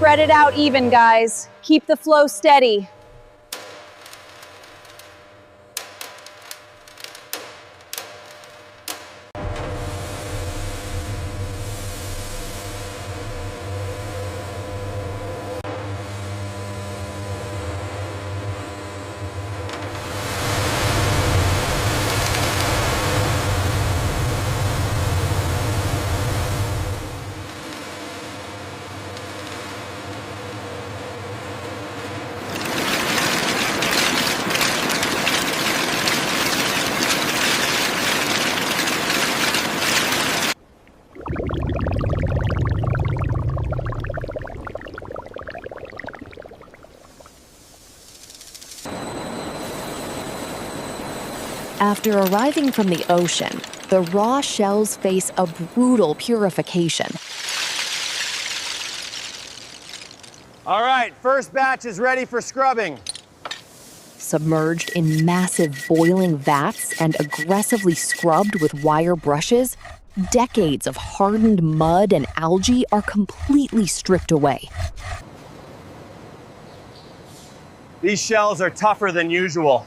Spread it out even, guys. Keep the flow steady. After arriving from the ocean, the raw shells face a brutal purification. All right, first batch is ready for scrubbing. Submerged in massive boiling vats and aggressively scrubbed with wire brushes, decades of hardened mud and algae are completely stripped away. These shells are tougher than usual.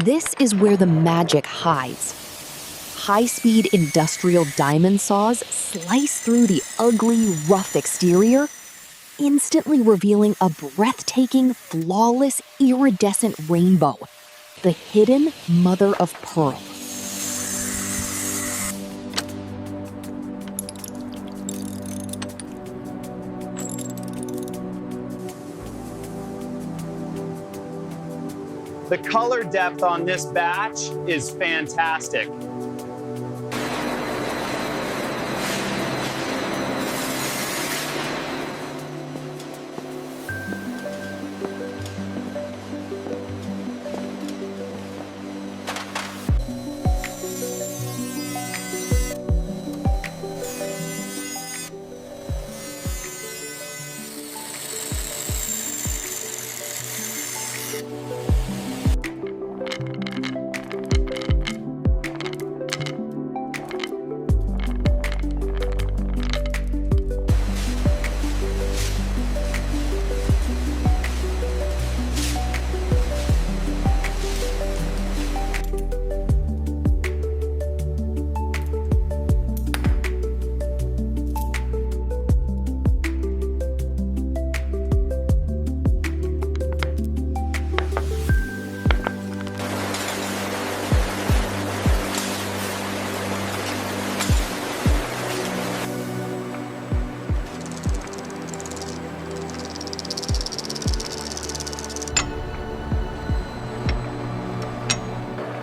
This is where the magic hides. High-speed industrial diamond saws slice through the ugly, rough exterior, instantly revealing a breathtaking, flawless, iridescent rainbow, the hidden mother of pearl. The color depth on this batch is fantastic.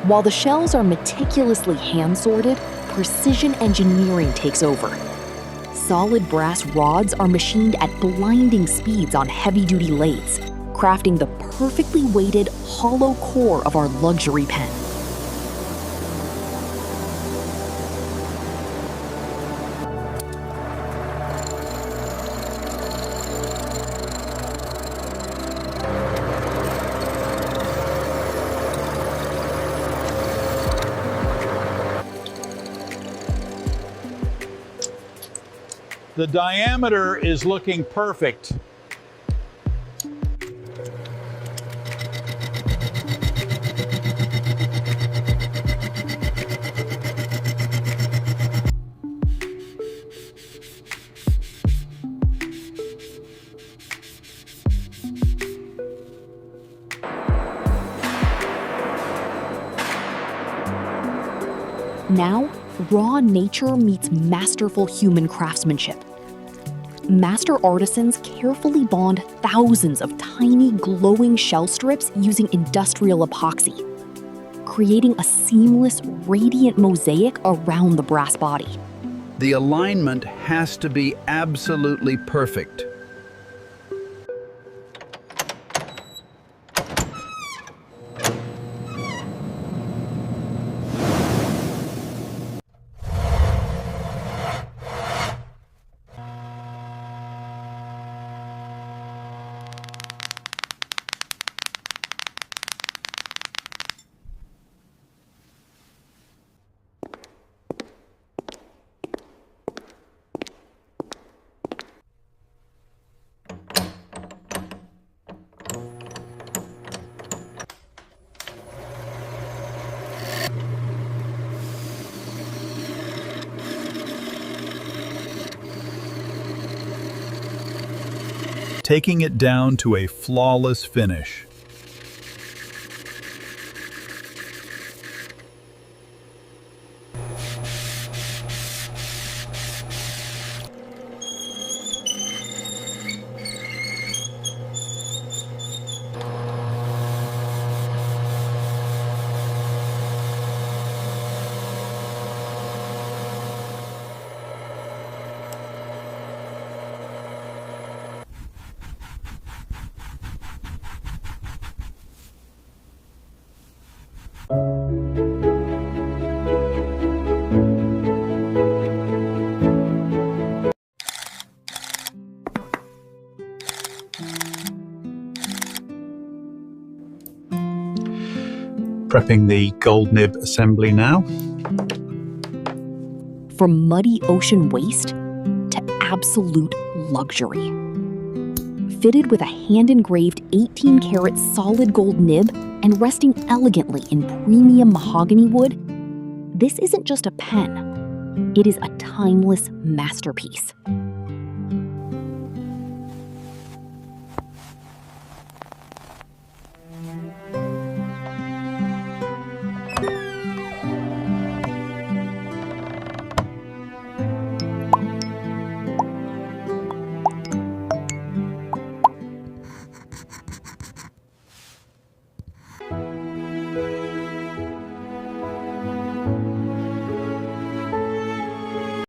While the shells are meticulously hand-sorted, precision engineering takes over. Solid brass rods are machined at blinding speeds on heavy-duty lathes, crafting the perfectly weighted, hollow core of our luxury pen. The diameter is looking perfect. Now, raw nature meets masterful human craftsmanship. Master artisans carefully bond thousands of tiny glowing shell strips using industrial epoxy, creating a seamless, radiant mosaic around the brass body. The alignment has to be absolutely perfect. taking it down to a flawless finish. Prepping the gold nib assembly now. From muddy ocean waste to absolute luxury. Fitted with a hand-engraved 18-karat solid gold nib and resting elegantly in premium mahogany wood, this isn't just a pen. It is a timeless masterpiece.